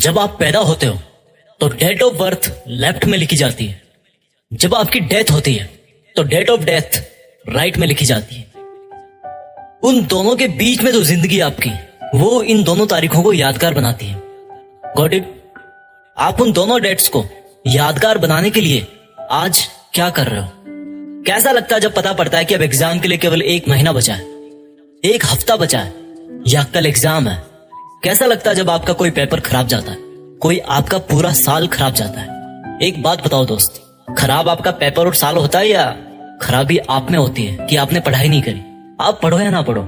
जब आप पैदा होते हो तो डेट ऑफ बर्थ लेफ्ट में लिखी जाती है। जब आपकी डेथ होती है तो डेट ऑफ डेथ राइट में लिखी जाती है। उन दोनों के बीच में जो जिंदगी आपकी, वो इन दोनों तारीखों को यादगार बनाती है। Got it? आप उन दोनों डेट्स को यादगार बनाने के लिए आज क्या कर रहे हो? कैसा लगता है जब पता पड़ता है कि अब एग्जाम के लिए केवल 1 महीना बचा है, 1 हफ्ता बचा है, या कल एग्जाम है? कैसा लगता है जब आपका कोई पेपर खराब जाता है, कोई आपका पूरा साल खराब जाता है? एक बात बताओ दोस्त, खराब आपका पेपर और साल होता है या खराबी आप में होती है कि आपने पढ़ाई नहीं करी? आप पढ़ो या ना पढ़ो,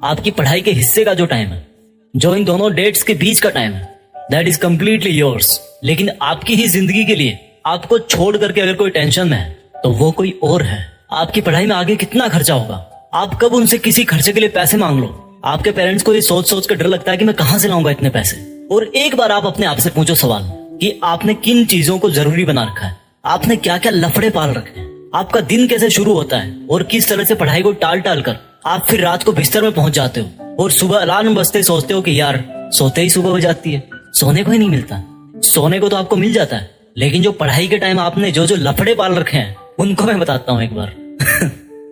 आपकी पढ़ाई के हिस्से का जो टाइम है, जो इन दोनों डेट्स के बीच का टाइम है, दैट इज कंप्लीटली योर्स। लेकिन आपकी ही जिंदगी के लिए आपको छोड़ करके अगर कोई टेंशन में है तो वो कोई और है। आपकी पढ़ाई में आगे कितना खर्चा होगा, आप कब उनसे किसी खर्चे के लिए पैसे मांग लो। आपके पेरेंट्स को ये सोच सोच कर डर लगता है कि मैं कहां से लाऊंगा इतने पैसे। और एक बार आप अपने आप से पूछो सवाल कि आपने किन चीजों को जरूरी बना रखा है, आपने क्या क्या लफड़े पाल रखे हैं, आपका दिन कैसे शुरू होता है और किस तरह से पढ़ाई को टाल टाल कर आप फिर रात को बिस्तर में पहुंच जाते हो और सुबह अलार्म बजते सोचते हो कि यार सोते ही सुबह हो जाती है। सोने को ही नहीं मिलता। सोने को तो आपको मिल जाता है, लेकिन जो पढ़ाई के टाइम आपने जो जो लफड़े पाल रखे हैं उनको मैं बताता हूँ एक बार।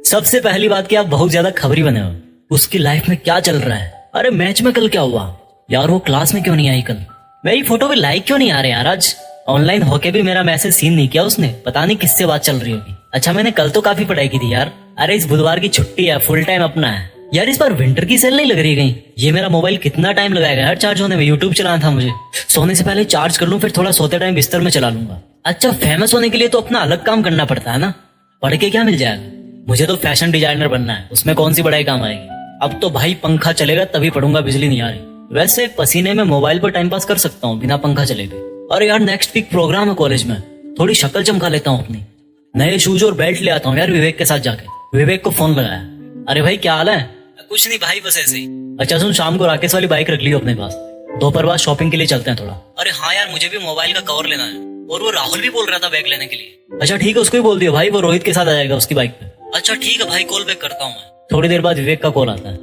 सबसे पहली बात कि आप बहुत ज्यादा खबरी बने हो। उसकी लाइफ में क्या चल रहा है? अरे मैच में कल क्या हुआ यार, वो क्लास में क्यों नहीं आई कल, मेरी फोटो पे लाइक क्यों नहीं आ रहे यार, आज ऑनलाइन होके भी मेरा मैसेज सीन नहीं किया उसने, पता नहीं किससे बात चल रही होगी। अच्छा मैंने कल तो काफी पढ़ाई की थी यार। अरे इस बुधवार की छुट्टी है, फुल टाइम अपना है यार। इस बार विंटर की सेल नहीं लग रही कहीं? ये मेरा मोबाइल कितना टाइम लगाएगा यार चार्ज होने में? यूट्यूब चलाना था मुझे, सोने से पहले चार्ज कर लूं, फिर थोड़ा सोते टाइम बिस्तर में चला लूंगा। अच्छा फेमस होने के लिए तो अपना अलग काम करना पड़ता है ना, पढ़ के क्या मिल जाएगा? मुझे तो फैशन डिजाइनर बनना है, उसमें कौन सी पढ़ाई काम आएगी? अब तो भाई पंखा चलेगा तभी पढ़ूंगा, बिजली नहीं आ रही। वैसे पसीने में मोबाइल पर टाइम पास कर सकता हूँ बिना पंखा चले भी। अरे यार नेक्स्ट वीक प्रोग्राम है कॉलेज में, थोड़ी शक्ल चमका लेता हूँ अपनी, नए शूज और बेल्ट ले आता हूँ यार विवेक के साथ जाके। विवेक को फोन लगाया, अरे भाई क्या हाल है? कुछ नहीं भाई बस ऐसे ही। अच्छा सुन, शाम को राकेश वाली बाइक रख लियो अपने पास, दोपहर बाद शॉपिंग के लिए चलते हैं थोड़ा। अरे हाँ यार मुझे भी मोबाइल का कवर लेना है, और वो राहुल भी बोल रहा था बैग लेने के लिए। अच्छा ठीक है उसको ही बोल दियो भाई, वो रोहित के साथ आ जाएगा उसकी बाइक पे। अच्छा ठीक है भाई, कॉल बैक करता हूँ मैं। थोड़ी देर बाद विवेक का कॉल आता है,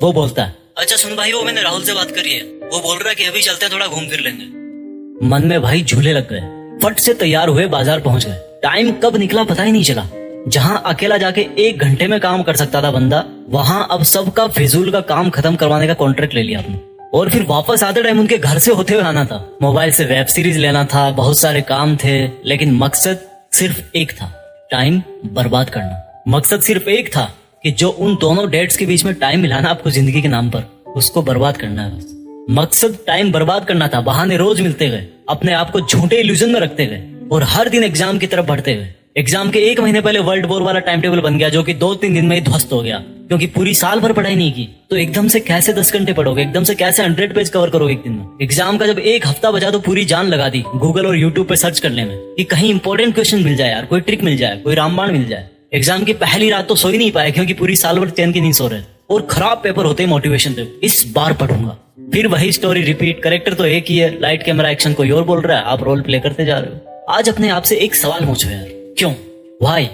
वो बोलता है अच्छा सुन भाई, वो मैंने राहुल से बात करी है, वो बोल रहा है कि अभी चलते हैं थोड़ा घूम फिर लेंगे। मन में भाई झूले लग गए, फट से तैयार हुए बाजार पहुंच गए। टाइम कब निकला पता ही नहीं चला। जहां अकेला जाके 1 घंटे में काम कर सकता था बंदा, वहां अब सबका फिजूल का काम खत्म करवाने का कॉन्ट्रैक्ट ले लिया आपने। और फिर वापस आते टाइम उनके घर से होते हुए आना था, मोबाइल से वेब सीरीज लेना था, बहुत सारे काम थे, लेकिन मकसद सिर्फ एक था, टाइम बर्बाद करना। मकसद सिर्फ एक था कि जो उन दोनों डेट्स के बीच में टाइम मिलाना आपको जिंदगी के नाम पर, उसको बर्बाद करना है बस। मकसद टाइम बर्बाद करना था। बहाने रोज मिलते गए, अपने आप को झूठे इल्यूजन में रखते गए और हर दिन एग्जाम की तरफ बढ़ते गए। एग्जाम के 1 महीने पहले वर्ल्ड वॉर वाला टाइम टेबल बन गया, जो कि 2-3 दिन में ही ध्वस्त हो गया, क्योंकि पूरी साल भर पढ़ाई नहीं की। तो एकदम से कैसे 10 घंटे पढ़ोगे, एकदम से कैसे 100 पेज कवर करोगे एक दिन में? एग्जाम का जब 1 हफ्ता बचा तो पूरी जान लगा दी गूगल और यूट्यूब पे सर्च करने में कि कहीं इंपॉर्टेंट क्वेश्चन मिल जाए यार, कोई ट्रिक मिल जाए, कोई रामबाण मिल जाए। एग्जाम की पहली रात तो सो ही नहीं पाए, क्योंकि पूरी साल भर चैन की नींद सो रहे और खराब पेपर होते ही मोटिवेशन थे, इस बार पढ़ूंगा। फिर वही स्टोरी रिपीट, कैरेक्टर तो एक ही है, लाइट कैमरा एक्शन कोई और बोल रहा है, आप रोल प्ले करते जा रहे हो। आज अपने आप से एक सवाल पूछो यार, क्यों? वाई?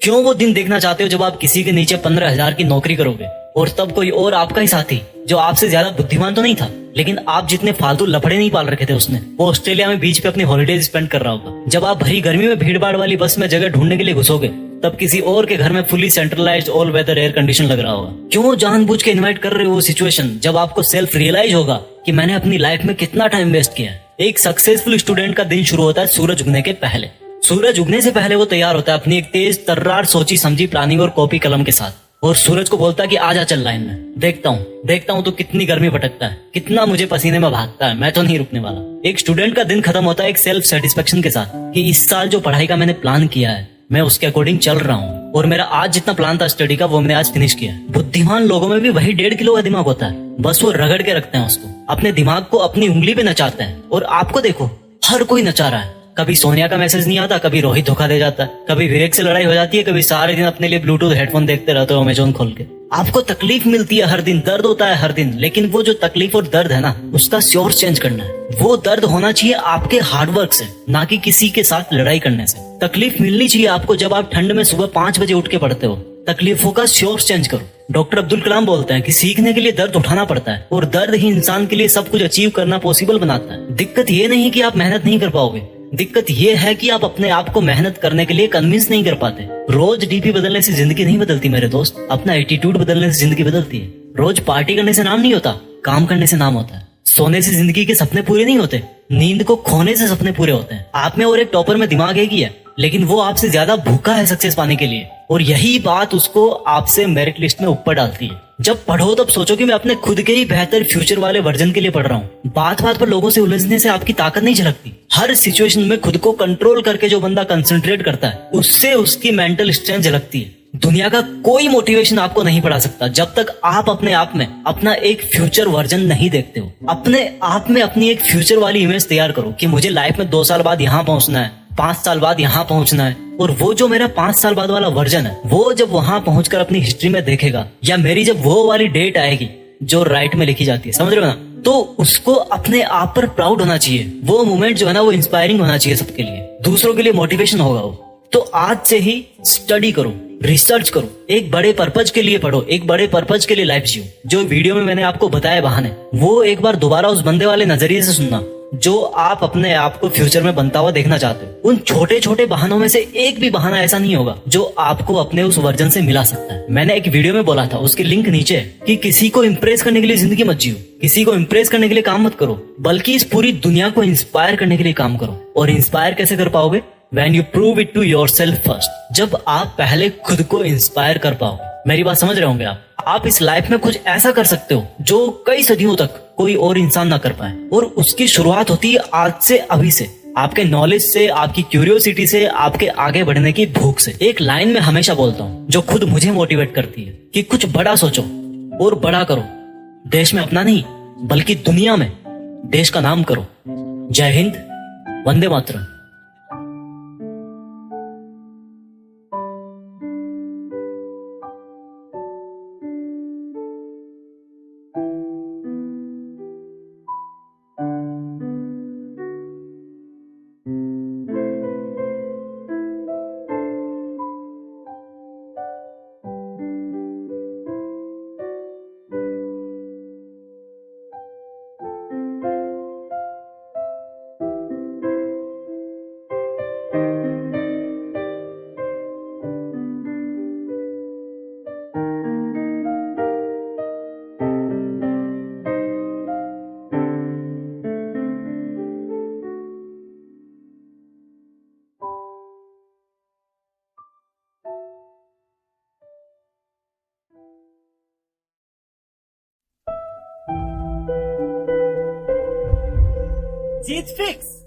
क्यों वो दिन देखना चाहते हो जब आप किसी के नीचे 15,000 की नौकरी करोगे और तब कोई और आपका ही साथी, जो आपसे ज्यादा बुद्धिमान तो नहीं था, लेकिन आप जितने फालतू लफड़े नहीं पाल रखे थे उसने, वो ऑस्ट्रेलिया में बीच पे अपनी हॉलिडेज स्पेंड कर रहा होगा। जब आप भरी गर्मी में भीड़ भाड़ वाली बस में जगह ढूंढने के लिए घुसोगे, तब किसी और के घर में fully centralised all weather air condition लग रहा होगा। क्यों जानबूझ के इन्वाइट कर रहे हो वो सिचुएशन जब आपको सेल्फ रियलाइज होगा कि मैंने अपनी लाइफ में कितना टाइम वेस्ट किया है। एक सक्सेसफुल स्टूडेंट का दिन शुरू होता है सूरज उगने के पहले। सूरज उगने से पहले वो तैयार होता है अपनी एक तेज तर्रार सोची समझी प्लानिंग और कॉपी कलम के साथ, और सूरज को बोलता है कि आजा चल लाइन में, देखता हूँ तो कितनी गर्मी भटकता है, कितना मुझे पसीने में भागता है, मैं तो नहीं रुकने वाला। एक स्टूडेंट का दिन खत्म होता है एक सेल्फ सेटिस्फेक्शन के साथ कि इस साल जो पढ़ाई का मैंने प्लान किया है, मैं उसके अकॉर्डिंग चल रहा हूँ, और मेरा आज जितना प्लान था स्टडी का, वो मैंने आज फिनिश किया। बुद्धिमान लोगों में भी वही 1.5 किलो का दिमाग होता है, बस वो रगड़ के रखते हैं उसको, अपने दिमाग को अपनी उंगली पे नचाते हैं। और आपको देखो, हर कोई नचा रहा है। कभी सोनिया का मैसेज नहीं आता, कभी रोहित धोखा दे जाता है, कभी विवेक से लड़ाई हो जाती है, कभी सारे दिन अपने लिए ब्लूटूथ हेडफोन देखते रहते हो अमेजोन खोल के। आपको तकलीफ मिलती है हर दिन, दर्द होता है हर दिन, लेकिन वो जो तकलीफ और दर्द है ना, उसका सोर्स चेंज करना है। वो दर्द होना चाहिए आपके हार्डवर्क से, ना कि किसी के साथ लड़ाई करने से। तकलीफ मिलनी चाहिए आपको जब आप ठंड में सुबह 5 बजे उठ के पढ़ते हो, तकलीफों का सोर्स चेंज करो। डॉक्टर अब्दुल कलाम बोलते हैं कि सीखने के लिए दर्द उठाना पड़ता है और दर्द ही इंसान के लिए सब कुछ अचीव करना पॉसिबल बनाता है। दिक्कत ये नहीं कि आप मेहनत नहीं कर पाओगे, दिक्कत ये है कि आप अपने आप को मेहनत करने के लिए कन्विंस नहीं कर पाते। रोज डीपी बदलने से जिंदगी नहीं बदलती मेरे दोस्त, अपना एटीट्यूड बदलने से जिंदगी बदलती है। रोज पार्टी करने से नाम नहीं होता, काम करने से नाम होता है। सोने से जिंदगी के सपने पूरे नहीं होते, नींद को खोने से सपने पूरे होते हैं। आप में और एक टॉपर में दिमाग एक ही है, लेकिन वो आपसे ज्यादा भूखा है सक्सेस पाने के लिए, और यही बात उसको आपसे मेरिट लिस्ट में ऊपर डालती है। जब पढ़ो तब सोचो कि मैं अपने खुद के ही बेहतर फ्यूचर वाले वर्जन के लिए पढ़ रहा हूँ। बात बात पर लोगों से उलझने से आपकी ताकत नहीं झलकती। हर सिचुएशन में खुद को कंट्रोल करके जो बंदा कंसंट्रेट करता है, उससे उसकी मेंटल स्ट्रेंथ झलकती है। दुनिया का कोई मोटिवेशन आपको नहीं पढ़ा सकता जब तक आप अपने आप में अपना एक फ्यूचर वर्जन नहीं देखते हो। अपने आप में अपनी एक फ्यूचर वाली इमेज तैयार करो कि मुझे लाइफ में 2 साल बाद यहाँ पहुंचना है, 5 साल बाद यहाँ पहुंचना है। और वो जो मेरा 5 साल बाद वाला वर्जन है, वो जब वहां पहुंचकर अपनी हिस्ट्री में देखेगा, या मेरी जब वो वाली डेट आएगी जो राइट में लिखी जाती है, समझ रहे हो ना, तो उसको अपने आप पर प्राउड होना चाहिए। वो मोमेंट जो है ना, वो इंस्पायरिंग होना चाहिए सबके लिए, दूसरों के लिए मोटिवेशन होगा वो। तो आज से ही स्टडी करो, रिसर्च करो, एक बड़े पर्पज के लिए पढ़ो, एक बड़े पर्पज के लिए लाइफ जियो। जो वीडियो में मैंने आपको बताया बहाने, वो एक बार दोबारा उस बंदे वाले नजरिए से सुनना जो आप अपने आप को फ्यूचर में बनता हुआ देखना चाहते हो। उन छोटे छोटे बहानों में से एक भी बहाना ऐसा नहीं होगा जो आपको अपने उस वर्जन से मिला सकता है। मैंने एक वीडियो में बोला था, उसकी लिंक नीचे है, कि किसी को इम्प्रेस करने के लिए जिंदगी मत जियो, किसी को इम्प्रेस करने के लिए काम मत करो, बल्कि इस पूरी दुनिया को इंस्पायर करने के लिए काम करो। और इंस्पायर कैसे कर पाओगे? When you prove it to yourself first, जब आप पहले खुद को इंस्पायर कर पाओ। मेरी बात समझ रहे होंगे आप इस लाइफ में कुछ ऐसा कर सकते हो जो कई सदियों तक कोई और इंसान ना कर पाए, और उसकी शुरुआत होती है आज से, अभी से, आपके नॉलेज से, आपकी क्यूरियोसिटी से, आपके आगे बढ़ने की भूख से। एक लाइन में हमेशा बोलता हूँ जो खुद मुझे मोटिवेट करती है कि कुछ बड़ा सोचो और बड़ा करो। देश में अपना नहीं बल्कि दुनिया में देश का नाम करो। जय हिंद, वंदे मातरम। It's fixed.